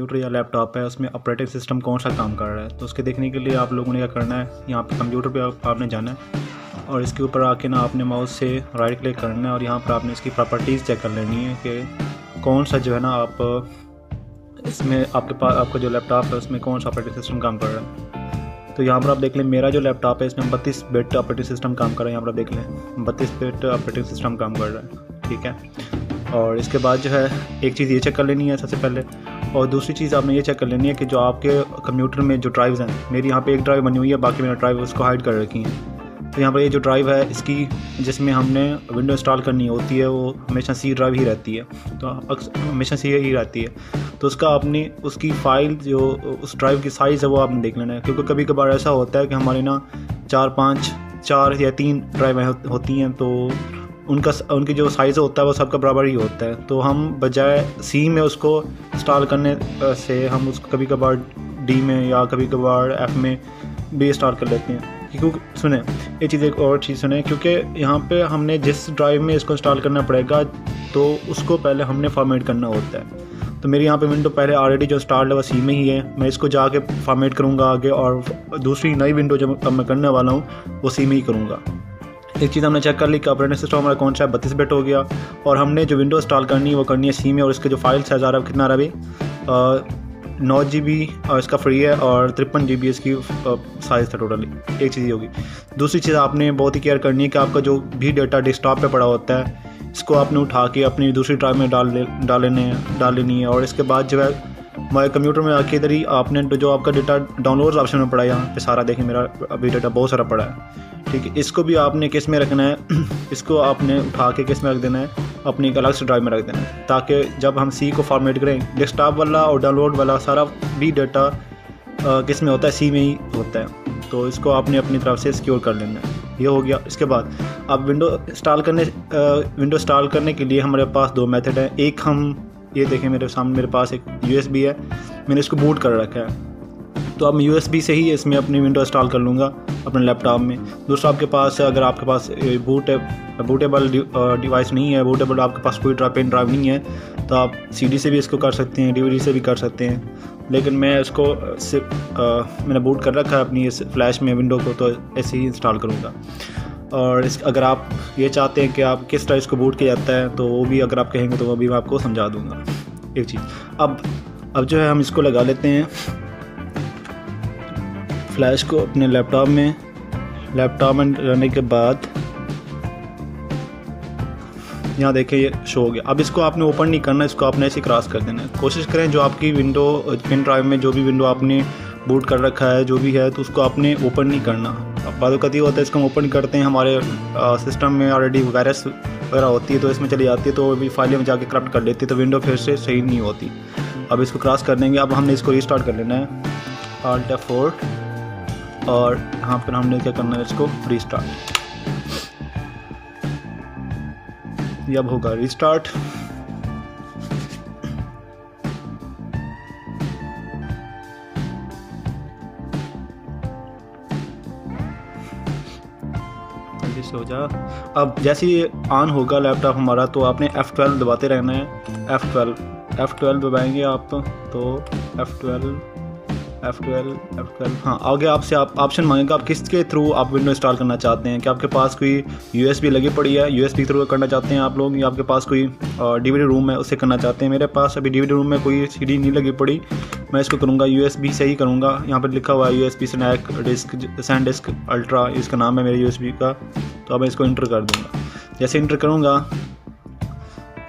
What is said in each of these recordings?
Computer या laptop है उसमें ऑपरेटिंग सिस्टम कौन सा काम कर रहा है। तो उसके देखने के लिए आप लोगों ने क्या करना है, यहाँ पे कंप्यूटर पे आपने जाना है और इसके ऊपर आके ना आपने माउस से राइट क्लिक करना है और यहाँ पर आपने इसकी प्रॉपर्टीज़ चेक कर लेनी है कि कौन सा जो है ना आप इसमें आपके पास आपका जो लैपटॉप है उसमें कौन सा ऑपरेटिंग सिस्टम काम कर रहा है। तो यहाँ पर आप देख लें, मेरा जो लैपटॉप है इसमें 32 बिट ऑपरेटिंग सिस्टम काम कर रहा है। यहाँ पर आप देख लें 32 बिट ऑपरेटिंग सिस्टम काम कर रहा है, ठीक है। और इसके बाद जो है एक चीज़ ये चेक कर लेनी है सबसे पहले, और दूसरी चीज़ आपने ये चेक कर लेनी है कि जो आपके कंप्यूटर में जो ड्राइव्स हैं, मेरी यहाँ पे एक ड्राइव बनी हुई है, बाकी मेरा ड्राइव उसको हाइड कर रखी है। तो यहाँ पर ये जो ड्राइव है इसकी जिसमें हमने विंडो इंस्टॉल करनी होती है वो हमेशा सी ड्राइव ही रहती है, तो हमेशा सी ही रहती है। तो उसका आपने उसकी फ़ाइल जो उस ड्राइव की साइज़ है वो आपने देख लेना है, क्योंकि कभी कभार ऐसा होता है कि हमारी ना 4 या 3 ड्राइवें होती हैं, तो उनकी जो साइज़ होता है वो सबका बराबर ही होता है। तो हम बजाय सी में उसको इंस्टॉल करने से हम उसको कभी कभार डी में या कभी कभार एफ में भी इंस्टॉल कर लेते हैं। क्योंकि सुने ये चीज़, एक और चीज़ सुने, क्योंकि यहाँ पे हमने जिस ड्राइव में इसको इंस्टॉल करना पड़ेगा तो उसको पहले हमने फॉर्मेट करना होता है। तो मेरी यहाँ पे विंडो पहले ऑलरेडी जो इंस्टॉल्ड है वो सी में ही है, मैं इसको जाके फॉर्मेट करूँगा आगे, और दूसरी नई विंडो जो अब मैं करने वाला हूँ वो सी में ही करूँगा। एक चीज़ हमने चेक कर ली कि ऑपरेटिंग सिस्टम हमारा कौन सा है, 32 बिट हो गया, और हमने जो विंडो इंस्टॉल करनी है वो करनी है सी में, और इसके जो फाइल साइज़ आ रहा है कितना रहा अभी 9 GB और इसका फ्री है, और 53 GB इसकी साइज़ था टोटली। एक चीज़ होगी। दूसरी चीज़ आपने बहुत ही केयर करनी है कि आपका जो भी डाटा डेस्कटॉप पे पड़ा होता है इसको आपने उठा के अपनी दूसरी ड्राइव में डाल लेनी है, और इसके बाद जो है हमारे कंप्यूटर में आके इधर ही आपने जो आपका डाटा डाउनलोड्स ऑप्शन में पड़ा है, यहाँ पे सारा देखें मेरा अभी डाटा बहुत सारा पड़ा है, ठीक है। इसको भी आपने किस में रखना है, इसको आपने उठा के किस में रख देना है, अपनी एक अलग से ड्राइव में रख देना है, ताकि जब हम सी को फॉर्मेट करें डेस्कटॉप वाला और डाउनलोड वाला सारा भी डाटा किस में होता है, सी में ही होता है। तो इसको आपने अपनी तरफ से सिक्योर कर लेना है। ये हो गया। इसके बाद अब विंडो इंस्टॉल करने के लिए हमारे पास 2 मेथड हैं। एक हम ये देखें मेरे सामने मेरे पास एक USB है, मैंने इसको बूट कर रखा है, तो अब मैं USB से ही इसमें अपनी विंडो इंस्टॉल कर लूँगा अपने लैपटॉप में। दूसरा आपके पास अगर आपके पास बूटेबल डिवाइस नहीं है, बूटेबल आपके पास कोई पेन ड्राइव नहीं है, तो आप CD से भी इसको कर सकते हैं, DVD से भी कर सकते हैं। लेकिन मैं इसको मैंने बूट कर रखा है अपनी इस फ्लैश में विंडो को, तो ऐसे ही इंस्टॉल करूँगा। और अगर आप ये चाहते हैं कि आप किस तरह इसको बूट किया जाता है तो वो भी अगर आप कहेंगे तो वो भी मैं आपको समझा दूँगा। एक चीज़ अब जो है हम इसको लगा लेते हैं फ्लैश को अपने लैपटॉप में रहने के बाद यहाँ देखें ये शो हो गया। अब इसको आपने ओपन नहीं करना, इसको आपने ऐसे क्रॉस कर देना है। कोशिश करें जो आपकी विंडो पेन ड्राइव में जो भी विंडो आपने बूट कर रखा है जो भी है, तो उसको आपने ओपन नहीं करना। अब बाद कभी होता है इसको हम ओपन करते हैं, हमारे सिस्टम में ऑलरेडी वायरस वगैरह होती है तो इसमें चली जाती है, तो भी फाइलें में जाके करप्ट कर लेती है, तो विंडो फिर से सही नहीं होती। अब इसको क्रॉस कर देंगे। अब हमने इसको रीस्टार्ट कर लेना है, Alt F4, और यहाँ पर हमने क्या करना है, इसको रीस्टार्ट। ये अब होगा रीस्टार्ट। हो जा। अब जैसे ही ऑन होगा लैपटॉप हमारा, तो आपने F12 दबाते रहना है। F12 दबाएंगे आप तो F12 हाँ, आगे आपसे ऑप्शन मांगेगा आप किसके थ्रू आप विंडो इंस्टॉल करना चाहते हैं, कि आपके पास कोई USB लगी पड़ी है, USB थ्रू करना चाहते हैं आप लोग, या आपके पास कोई DVD रूम है उससे करना चाहते हैं। मेरे पास अभी DVD रूम में कोई CD नहीं लगी पड़ी, मैं इसको करूँगा USB से ही करूँगा। यहाँ पर लिखा हुआ है USB SanDisk अल्ट्रा, इसका नाम है मेरे USB का। तो अब मैं इसको इंटर कर दूँगा। जैसे इंटर करूँगा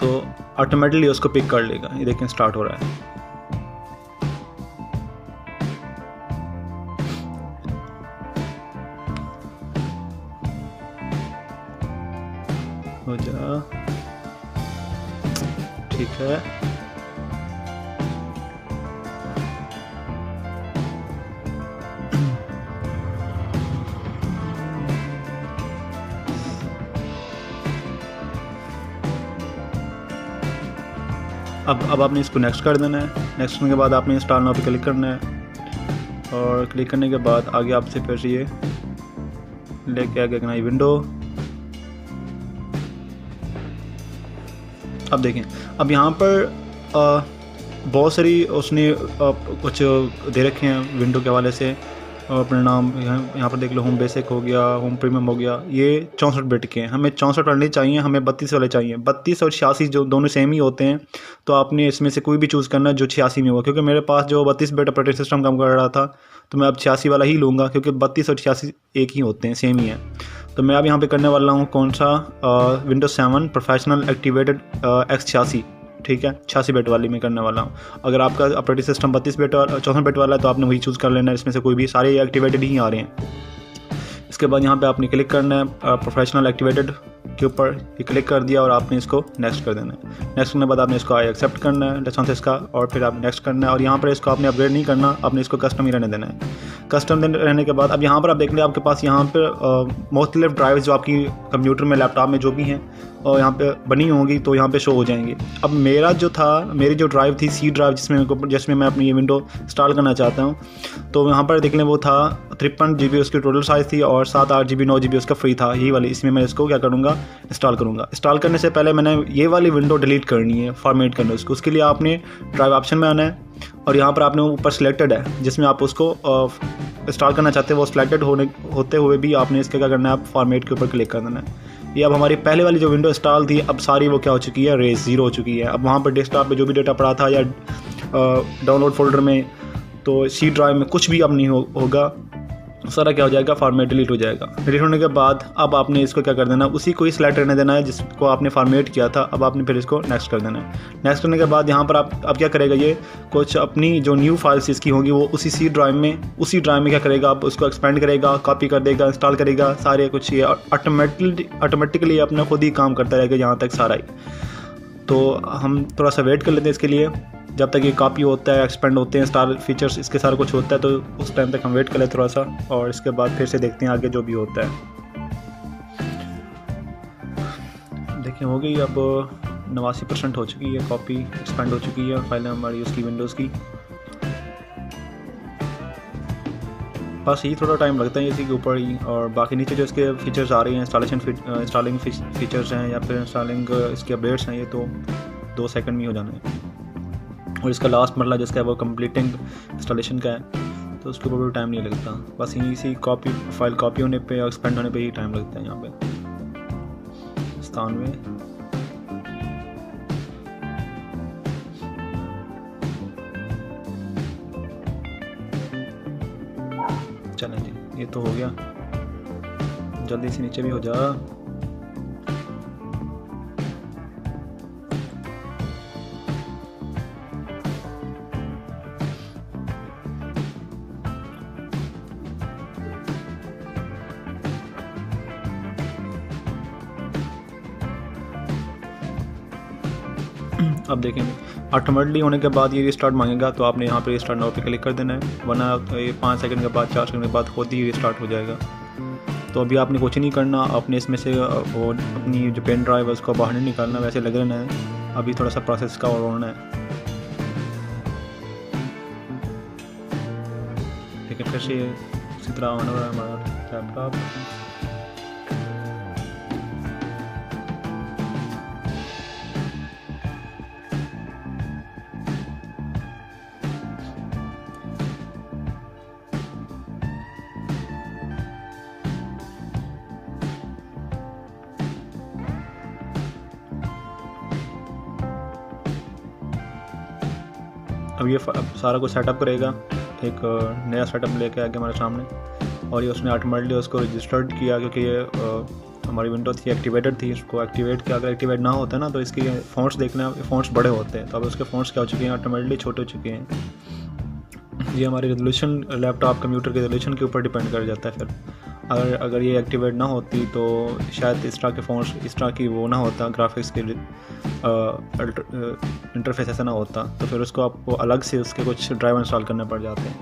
तो ऑटोमेटिकली उसको पिक कर लेगा। ये देखें स्टार्ट हो रहा है। हो जा, ठीक है। अब आपने इसको नेक्स्ट कर देना है। नेक्स्ट करने के बाद आपने इंस्टॉल नाउ पे क्लिक करना है, और क्लिक करने के बाद आगे आपसे फिर ये लेके आगे नई विंडो। अब देखें, अब यहाँ पर बहुत सारी उसने कुछ दे रखे हैं विंडो के हवाले से। अपने नाम यहाँ पर देख लो, होम बेसिक हो गया, होम प्रीमियम हो गया, ये 64 बिट के हैं। हमें 64 वाले चाहिए, हमें 32 वाले चाहिए। 32 और 86 जो दोनों सेम ही होते हैं, तो आपने इसमें से कोई भी चूज़ करना है जो 86 में होगा। क्योंकि मेरे पास जो 32 बिट ऑपरेटिंग सिस्टम काम कर रहा था, तो मैं अब 86 वाला ही लूँगा, क्योंकि 32 और 86 एक ही होते हैं, सेम ही है। तो मैं अब यहाँ पे करने वाला हूँ कौन सा, विंडोज 7 प्रोफेशनल एक्टिवेटेड X86, ठीक है, 86 बिट वाली में करने वाला हूँ। अगर आपका ऑपरेटिंग सिस्टम 32 बिट और 64 बिट वाला है तो आपने वही चूज़ कर लेना है। इसमें से कोई भी, सारे एक्टिवेटेड ही आ रहे हैं। इसके बाद यहाँ पे आपने क्लिक करना है प्रोफेशनल एक्टिवेटेड के ऊपर, ये क्लिक कर दिया और आपने इसको नेक्स्ट कर देना है। नेक्स्ट करने के बाद आपने इसको आई एक्सेप्ट करना है रेस्पॉन्स इसका, और फिर आप नेक्स्ट करना है। और यहाँ पर इसको आपने अपग्रेड नहीं करना, आपने इसको कस्टम ही रहने देना है। कस्टम रहने के बाद अब यहाँ पर आप देख लें, आपके पास यहाँ पर मुख्तलिफ ड्राइव्स जो आपकी कंप्यूटर में, लैपटॉप में जो भी हैं और यहाँ पे बनी होंगी, तो यहाँ पे शो हो जाएंगी। अब मेरा जो था, मेरी जो ड्राइव थी सी ड्राइव, जिसमें मैं अपनी ये विंडो इंस्टॉल करना चाहता हूँ, तो यहाँ पर देख लें वो था 53 GB उसकी टोटल साइज़ थी, और 7, 8 GB 9 GB उसका फ्री था, यही वाली। इसमें मैं इसको क्या करूँगा, इंस्टॉल करूँगा। इंस्टॉल करने से पहले मैंने ये वाली विंडो डिलीट करनी है, फॉर्मेट करना है उसको। उसके लिए आपने ड्राइव ऑप्शन में आना है, और यहाँ पर आपने ऊपर सिलेक्टेड है जिसमें आप उसको इंस्टॉल करना चाहते हैं, वो सिलेक्टेड होते हुए भी आपने इसका क्या करना है, आप फॉर्मेट के ऊपर क्लिक कर देना है। ये अब हमारी पहले वाली जो विंडो इंस्टॉल थी, अब सारी वो क्या हो चुकी है, रेस 0 हो चुकी है। अब वहाँ पर डेस्कटॉप पे जो भी डेटा पड़ा था या डाउनलोड फोल्डर में, तो सी ड्राइव में कुछ भी अब नहीं होगा, सारा क्या हो जाएगा, फॉर्मेट डिलीट हो जाएगा। डिलीट होने के बाद अब आपने इसको क्या कर देना, उसी को ही सिलेक्ट करने देना है जिसको आपने फॉर्मेट किया था। अब आपने फिर इसको नेक्स्ट कर देना है। नेक्स्ट करने के बाद यहाँ पर आप अब क्या करेगा, ये कुछ अपनी जो न्यू फाइल्स इसकी होंगी वो उसी सी ड्राइव में, क्या करेगा, आप उसको एक्सपेंड करेगा, कॉपी कर देगा, इंस्टॉल करेगा, सारे कुछ ये ऑटोमेटिकली अपना खुद ही काम करता रहेगा यहाँ तक सारा ही। तो हम थोड़ा सा वेट कर लेते हैं इसके लिए, जब तक ये कॉपी होता है, एक्सपेंड होते हैं, स्टार फीचर्स इसके सारा कुछ होता है, तो उस टाइम तक हम वेट कर लेते थोड़ा सा, और इसके बाद फिर से देखते हैं आगे जो भी होता है। देखिए हो गई, अब 89% हो चुकी है, कॉपी एक्सपेंड हो चुकी है फाइल हमारी उसकी, विंडोज़ की। बस यही थोड़ा टाइम लगता है इसी के ऊपर ही, और बाकी नीचे जो इसके फीचर्स आ रही हैं, इंस्टॉलिंग फीचर्स हैं या फिर इंस्टॉलिंग इसके अपडेट्स हैं, ये तो 2 सेकंड में हो जाना है। और इसका लास्ट मरला जिसका है वो कंप्लीटिंग इंस्टॉलेशन का है, तो उसके ऊपर भी टाइम नहीं लगता। बस यहीं सी फाइल कॉपी होने पे और एक्सपेंड होने पे ही टाइम लगता है यहाँ पे। 97 चलें जी, ये तो हो गया, जल्दी से नीचे भी हो जा। अब देखेंगे ऑटोमेटिकली होने के बाद ये रिस्टार्ट मांगेगा, तो आपने यहाँ पे रिस्टार्ट नाउ पे क्लिक कर देना है, वरना ये 5 सेकंड के बाद 4 सेकंड के बाद खुद ही रिस्टार्ट हो जाएगा। तो अभी आपने कुछ नहीं करना, आपने इसमें से वो अपनी जो पेन ड्राइव है उसको बाहर नहीं निकालना, वैसे लग रहना है। अभी थोड़ा सा प्रोसेस का और होना है। ठीक है, फिर से इसी तरह ऑन हो रहा है हमारा लैपटॉप। अब ये सारा कुछ सेटअप करेगा, एक नया सेटअप लेके आके हमारे सामने, और ये उसने ऑटोमेटिकली उसको रजिस्टर्ड किया, क्योंकि ये हमारी विंडो थी एक्टिवेटेड थी, इसको एक्टिवेट किया। अगर एक्टिवेट ना होता ना तो इसकी फ़ॉन्ट्स देखना, फ़ॉन्ट्स बड़े होते हैं, तो अब उसके फ़ॉन्ट्स क्या हो चुके हैं, ऑटोमेटिकली छोटे हो चुके हैं। ये हमारी रेजोल्यूशन लैपटॉप कंप्यूटर के रेजोल्यूशन के ऊपर डिपेंड कर जाता है। फिर अगर ये एक्टिवेट ना होती तो शायद इस तरह के फ़ॉन्ट्स, इस तरह की वो ना होता, ग्राफिक्स के इंटरफेस ऐसा ना होता, तो फिर उसको आपको अलग से उसके कुछ ड्राइवर इंस्टॉल करने पड़ जाते हैं।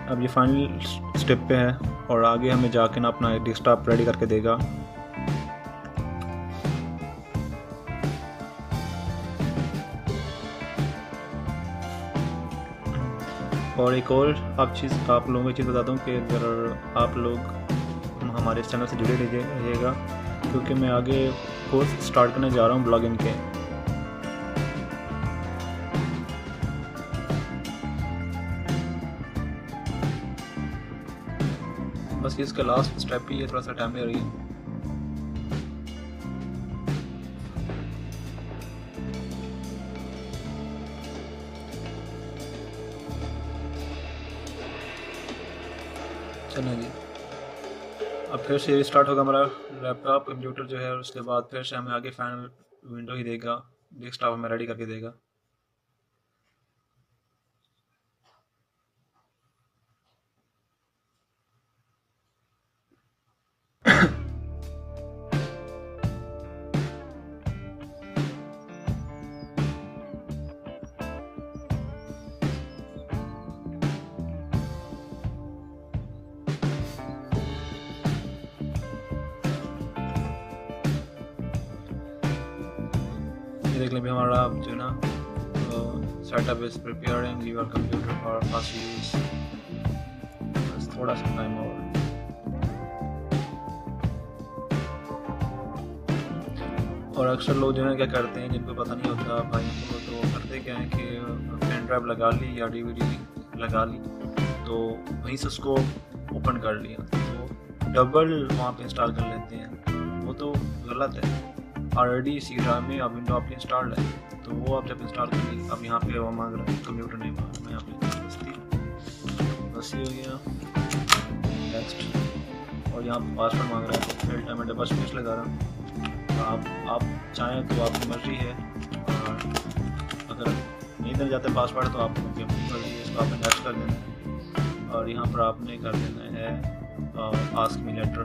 अब ये फाइनल स्टेप पे है, और आगे हमें जाके ना अपना डेस्कटॉप रेडी करके देगा। और एक और आप लोगों को चीज़ बता दूं कि अगर आप लोग हमारे इस चैनल से जुड़े रहिएगा, क्योंकि मैं आगे कोर्स स्टार्ट करने जा रहा हूँ ब्लॉगिंग के। बस इसका लास्ट स्टेप ही है, थोड़ा सा टाइम ले रही है। चलिए जी, अब फिर से स्टार्ट होगा हमारा लैपटॉप कंप्यूटर जो है, और उसके बाद फिर से हमें आगे फाइनल विंडो ही देगा, डेस्कटॉप हमें रेडी करके देगा। देख लें भी हमारा जो है ना setup is preparing your computer for fast use. बस थोड़ा सा टाइम और। और अक्सर लोग जो है क्या करते हैं, जिनको पता नहीं होता भाई को, तो करते क्या है कि पेन ड्राइव लगा ली या DVD लगा ली, तो वहीं से उसको ओपन कर लिया, तो डबल वहाँ पे इंस्टॉल कर लेते हैं। वो तो गलत है। ऑलरेडी सी ड्राइव में अब विंडो आपकी इंस्टॉल्ड है, तो वो आप जब इंस्टॉल करिए, अब यहाँ पे वो मांग रहा है कंप्यूटर नेम, मैं यहाँ पे बस ये हो गया नेक्स्ट, और यहाँ पासवर्ड मांग रहा है, फिर टाइम डबल स्पेस लगा रहा हूँ। आप चाहें तो आपकी मर्जी है, और अगर नहीं देना चाहते पासवर्ड तो आप अपनी मर्जी है, इसको आपने नेक्स्ट कर देना है, और यहाँ पर आपने कर देना है आस्क मी लेटर।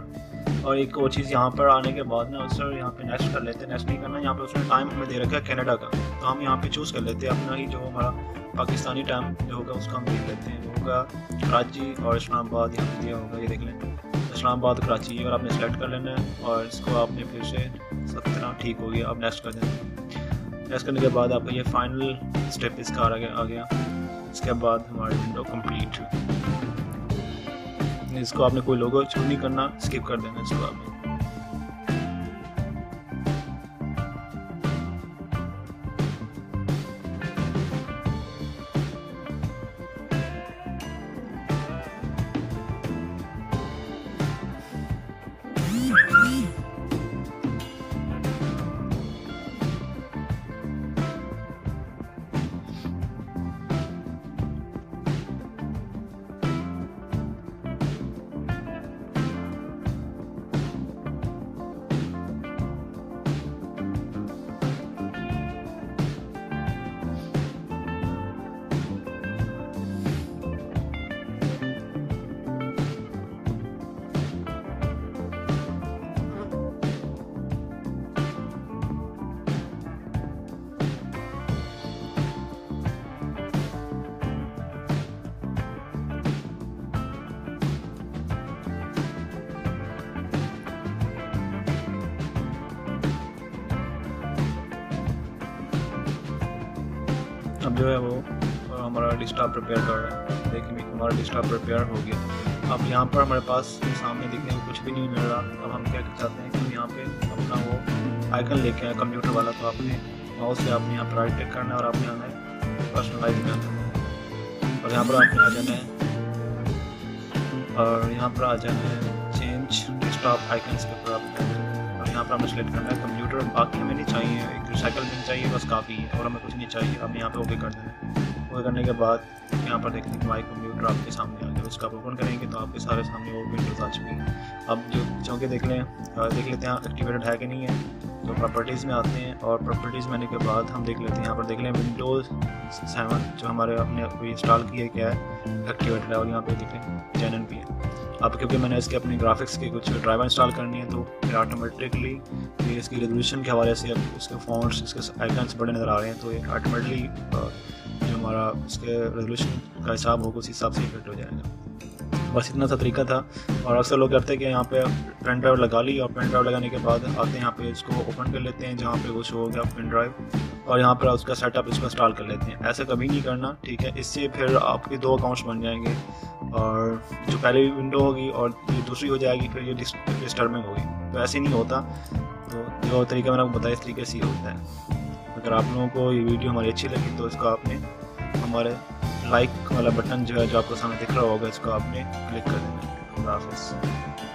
और एक और चीज़ यहाँ पर आने के बाद ना सर यहाँ पे नेक्स्ट कर लेते हैं, नेक्स्ट नहीं करना, यहाँ पे उसने टाइम हमें दे रखा है कनाडा का, तो हम यहाँ पे चूज़ कर लेते हैं अपना ही, जो हमारा पाकिस्तानी टाइम जो होगा उसका हम देख लेते हैं। वो होगा कराची और इस्लामाबाद, यहाँ पे दिया होगा, ये देख लें इस्लामाबाद कराची, अगर आपने सेलेक्ट कर लेना है, और इसको आपने फिर से 17 ठीक हो गया, अब नेक्स्ट कर देना। नेक्स्ट करने के बाद आपका ये फाइनल स्टेप इसका आ गया। इसके बाद हमारी विंडो कंप्लीट। इसको आपने कोई लोगो चूज नहीं करना, स्किप कर देना इसको आपने। अब जो है वो हमारा डेस्कटॉप प्रिपेयर कर रहा है। देखिए हमारा डेस्कटॉप प्रिपेयर हो गया। अब यहाँ पर हमारे पास सामने दिखने को कुछ भी नहीं मिल रहा। अब हम क्या चाहते हैं कि यहाँ पे अपना वो आइकन लेके आए कंप्यूटर वाला, तो आपने माउस से आपने यहाँ पर राइट क्लिक करना है और आपने आना है पर्सनलाइज करना है, और यहाँ पर आपने आ जाना है, और यहाँ पर आ जाना है चेंज डेस्कटॉप आइकन्स के ऊपर आपने, और यहाँ पर हमें सेलेक्ट करना है कंप्यूटर। बाकी हमें नहीं चाहिए, एक रिसाइकल बिन चाहिए, बस काफ़ी है, और हमें कुछ नहीं चाहिए। अब यहाँ पे ओके कर देना है। ओके करने के बाद यहाँ पर देखने कि माई कंप्यूटर आपके सामने आ गया। उसका आप ओपन करेंगे तो आपके सारे सामने वो विंडोज़ आ चुकी हैं। अब जो चौके देख लेते हैं एक्टिवेटेड है कि नहीं है, तो प्रॉपर्टीज़ में आते हैं, और प्रॉपर्टीज़ में आने के बाद हम देख लेते हैं यहाँ पर देख लें विंडोज़ 7 जो हमारे अपने अभी इंस्टॉल किया क्या है एक्टिवेटेड है, और यहाँ पे देख लें जेनन भी है। अब क्योंकि मैंने इसके अपने ग्राफिक्स के कुछ ड्राइवर इंस्टॉल करनी है, तो फिर ऑटोमेटिकली ये इसकी रेजोल्यूशन के हवाले से अब इसके फ़ॉन्ट्स इसके आइकन्स बड़े नज़र आ रहे हैं, तो ये ऑटोमेटिकली जो हमारा इसके रेजोल्यूशन का हिसाब होगा उस हिसाब से फिट हो जाएगा। बस इतना सा तरीका था। और अक्सर लोग करते हैं कि यहाँ पे पेन ड्राइव लगा ली, और पेन ड्राइव लगाने के बाद आते हैं यहाँ पे इसको ओपन कर लेते हैं जहाँ पे वो शो हो गया पेन ड्राइव, और यहाँ पर उसका सेटअप इसको इंस्टॉल कर लेते हैं। ऐसा कभी नहीं करना, ठीक है। इससे फिर आपके 2 अकाउंट्स बन जाएंगे, और जो पहली विंडो होगी और ये दूसरी हो जाएगी, फिर ये डिस्टर्बिंग होगी। तो ऐसे नहीं होता। तो जो तरीका मैंने आपको बताया इस तरीके से ही होता है। अगर आप लोगों को ये वीडियो हमारी अच्छी लगी तो इसको आपने हमारे लाइक वाला बटन जो है जो आपको सामने दिख रहा होगा, इसको आपने क्लिक कर देना। खुदा हाफिज़।